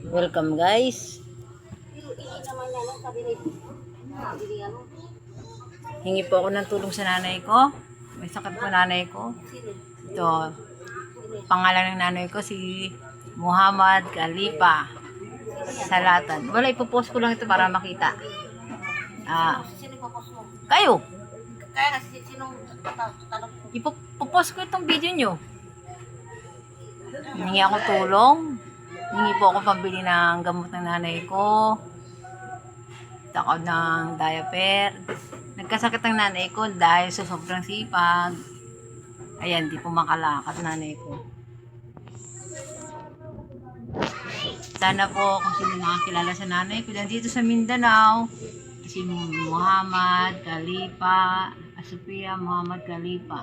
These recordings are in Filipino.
Welcome guys. Hingi po ako ng tulong sa nanay ko. May sakit po nanay ko. Ito, pangalan ng nanay ko si Muhammad Khalifa Salatan. Wala, ipopost ko lang ito para makita. Kayo. Kaya kasi sinong tanong Ipopost ko itong video nyo. Hingi ako tulong. Hingi po ako pambili ng gamot ng nanay ko. Takot ng diaper. Nagkasakit ang nanay ko dahil sa sobrang sipag. Ayan, di po makalakad nanay ko. Sana po kung sino nakakilala sa nanay ko dyan dito sa Mindanao, si Muhammad Khalifa, Sophia Muhammad Khalifa.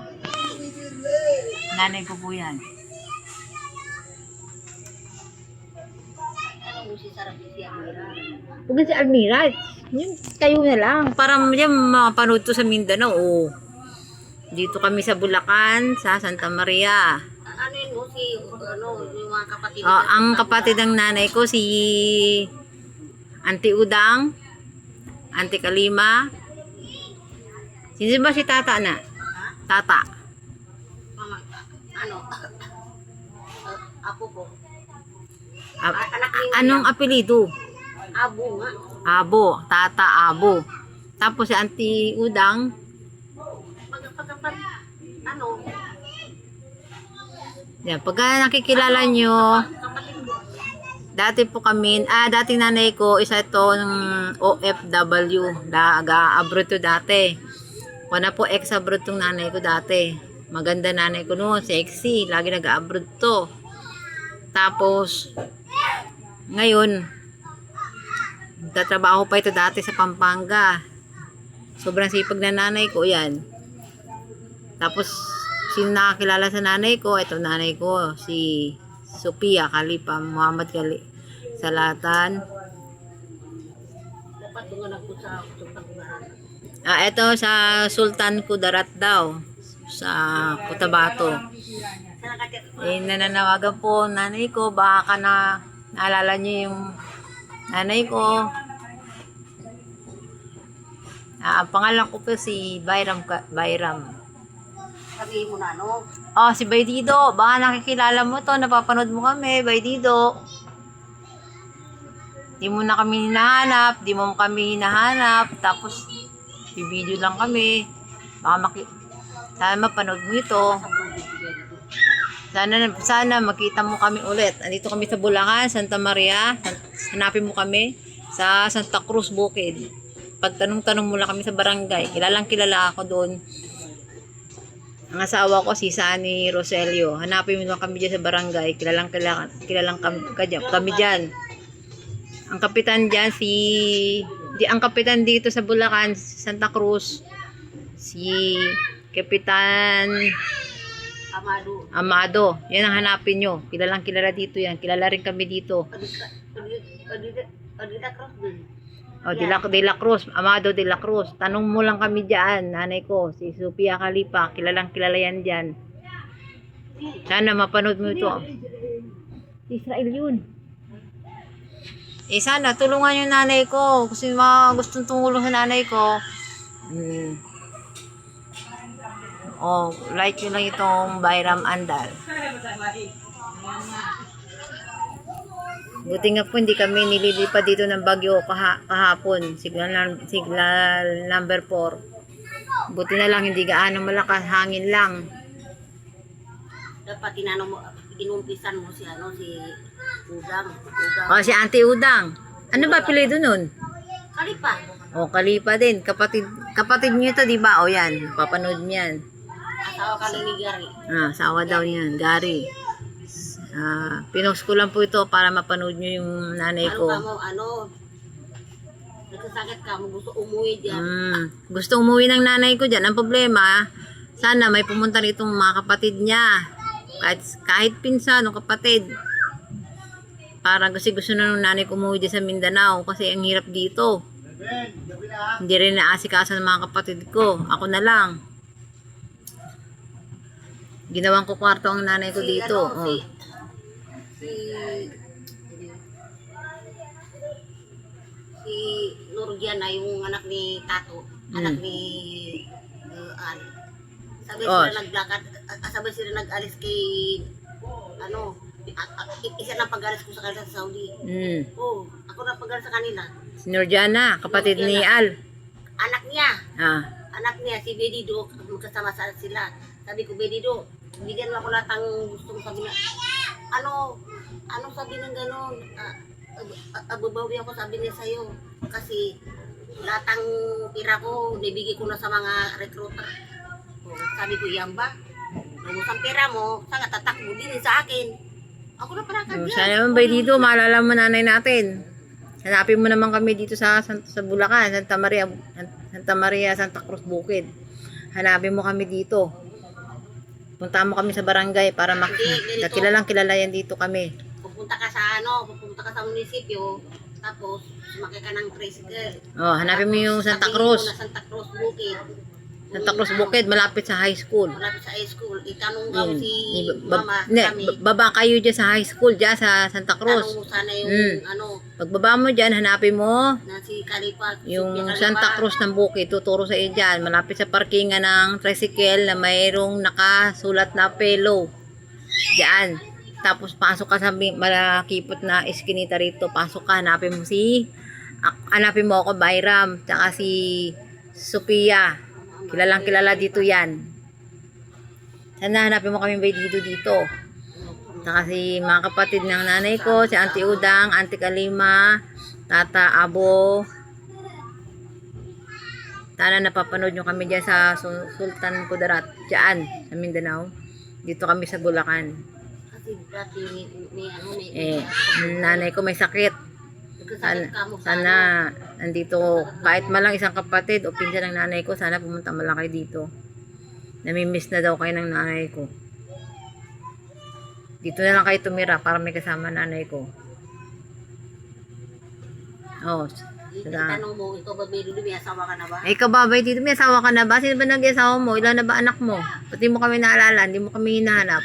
Nanay ko po yan. si Sarah si Amira. Huwag si Almira. Yun, kayo na lang. Para yan mapanood to sa Mindanao. Oh. Dito kami sa Bulacan, sa Santa Maria. Ano yun mo si yung mga kapatid? Ang kapatid ng nanay ko si Auntie Udang, Auntie Kalima. Sino ba si Tata na? Tata. Mama, ano? Apo po. Anong apelido? Abo nga. Abo. Tata Abo. Tapos si Auntie Udang. Ano? Yan, pagka nakikilala nyo, Kapatid mo. dati po kami, dati nanay ko, isa ito ng OFW, abroad to dati. Wala po ex-abroad tong nanay ko dati. Maganda nanay ko noon, sexy, lagi nag-abroad to. Tapos, ngayon, nagtatrabaho pa ito dati sa Pampanga. Sobrang sipag na nanay ko, yan. Tapos, sino nakakilala sa nanay ko? Ito nanay ko, si Sophia Khalifa Muhammad Salatan. Dapat yung anak ko sa pagbaran. Ito sa Sultan Kudarat daw, sa Cotabato. Nananawagan po nanay ko, baka naalala niyo yung nanay ko. Ang pangalan ko po si Bayram. Sabihin mo na ano? Si Baydido. Baka nakikilala mo to. Napapanood mo kami, Baydido. Di mo na kami hinahanap. Di mo kami hinahanap. Tapos, video lang kami. Baka sana mapanood mo ito. Sana makita mo kami ulit. Andito kami sa Bulacan, Santa Maria. Hanapin mo kami sa Santa Cruz, Bukid. Pagtanong-tanong mo lang kami sa barangay. Kilalang kilala ako doon. Ang asawa ko si Sani Roselio. Hanapin mo lang kami dyan sa barangay. Kilalang kami dyan. Ang kapitan dyan ang kapitan dito sa Bulacan, Santa Cruz, si Kapitan Amado. Yan ang hanapin nyo. Kilalang kilala dito yan. Kilala rin kami dito. De la Cruz. Amado de la Cruz. Tanong mo lang kami dyan, nanay ko. Si Sophia Khalifa. Kilalang kilala yan dyan. Sana mapanood mo ito. Israel yun. Sana tulungan yung nanay ko. Kasi mga gustong tumulong sa nanay ko. Like nyo lang itong Bayram Andal. Buti nga po hindi kami nililipat dito ng bagyo kahapon. Signal number 4. Buti na lang hindi gaano malakas, hangin lang. Dapat tinanong mo, inumpisan mo si Udang. Si Auntie Udang. Ano ba apelyido nun? Khalifa. Khalifa din. Kapatid niyo ito, di ba? Yan. Papanood niyan. Asawa ka ni Gary. Asawa daw niyan. Gary. Pinost ko lang po ito para mapanood niyo yung nanay ko. Nagkasakit ka mo, gusto umuwi dyan. Gusto umuwi ng nanay ko dyan. Ang problema, sana may pumunta ritong mga kapatid niya. Kahit pinsan o kapatid. Para kasi gusto na ng nanay ko umuwi dyan sa Mindanao kasi ang hirap dito. Hindi rin naasikaso ng mga kapatid ko. Ako na lang. Ginawang ko kwarto ang nanay ko dito. si Nurgiana, yung anak ni Tato, anak ni Al. Sabi Oh. sila naglakad, sabi sila nag-alis kay, ano, isa na pag-alis ko sa kanila sa Saudi. Oo, ako na pag-alis sa kanila. Si Norjana, kapatid ni Al. Anak niya, Ah. si Bedido, magkasama sila. Sabi ko, Bedido, bigyan mo ako lahat ang gusto mo. Sabi niya, ano sabi ng gano'n? Abubawi ako, sabi niya sa'yo. Kasi lahat ang pira ko, nibigay ko na sa mga recruiter. Sabi ko, yan ba? Nung ang pera mo, saan ka tatakbo din sa akin? Ako na para kagyan. Sana naman ba dito, maalala mo nanay natin. Hanapin mo naman kami dito sa Bulacan, Santa Maria, Santa Cruz, Bukid. Hanapin mo kami dito. Punta mo kami sa barangay para kilalang kilala yan dito kami. Pupunta ka sa munisipyo, tapos sumakay ka ng tricycle. Oh, hanapin mo yung Santa Sabihin Cruz. mo na Santa Cruz, Bukid. Santa Cruz, Bukid, malapit sa high school. Malapit sa high school. Itanong daw si Baba, Mama, kami. baba kayo dyan sa high school, dyan sa Santa Cruz. Tanong mo sana yung, Pagbaba mo dyan, hanapin mo na si Kalipa. yung Sofia Kalipa. Santa Cruz ng Bukid. Tuturo sa iyo dyan. Malapit sa parkingan ng tricycle na mayroong nakasulat na Pelo. Dyan. Tapos pasok ka sa malakipot na eskinita rito. Pasok ka, hanapin mo ako, Bayram. Tsaka si Sophia. Kilalang kilala dito yan. Sana hanapin mo kami dito. Tsaka si mga kapatid ng nanay ko, si Auntie Udang, Auntie Kalima, Tata Abo. Sana napapanood nyo kami dyan sa Sultan Kudarat, dyan, sa Mindanao. Dito kami sa Bulacan. Kasi dati may Nanay ko may sakit. nagkasakit ka mo Sana nandito, kahit malang isang kapatid o pinsan ng nanay ko, sana pumunta mo lang kayo dito. Namimiss na daw kayo ng nanay ko. Dito na lang kayo tumira para may kasama nanay ko. Oh, Tanong mo, ikaw ba may asawa ka na ba? ikaw babay dito, may asawa ka na ba? Sino ba nag-asawa mo? Ilan na ba anak mo? Pati mo kami naalala, hindi mo kami hinahanap.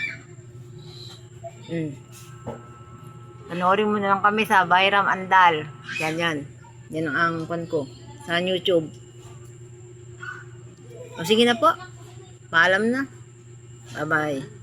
Panoorin mo na lang kami sa Bayram Andal. Yan. Yan ang angkon ko sa YouTube. O sige na po. Paalam na. Bye-bye.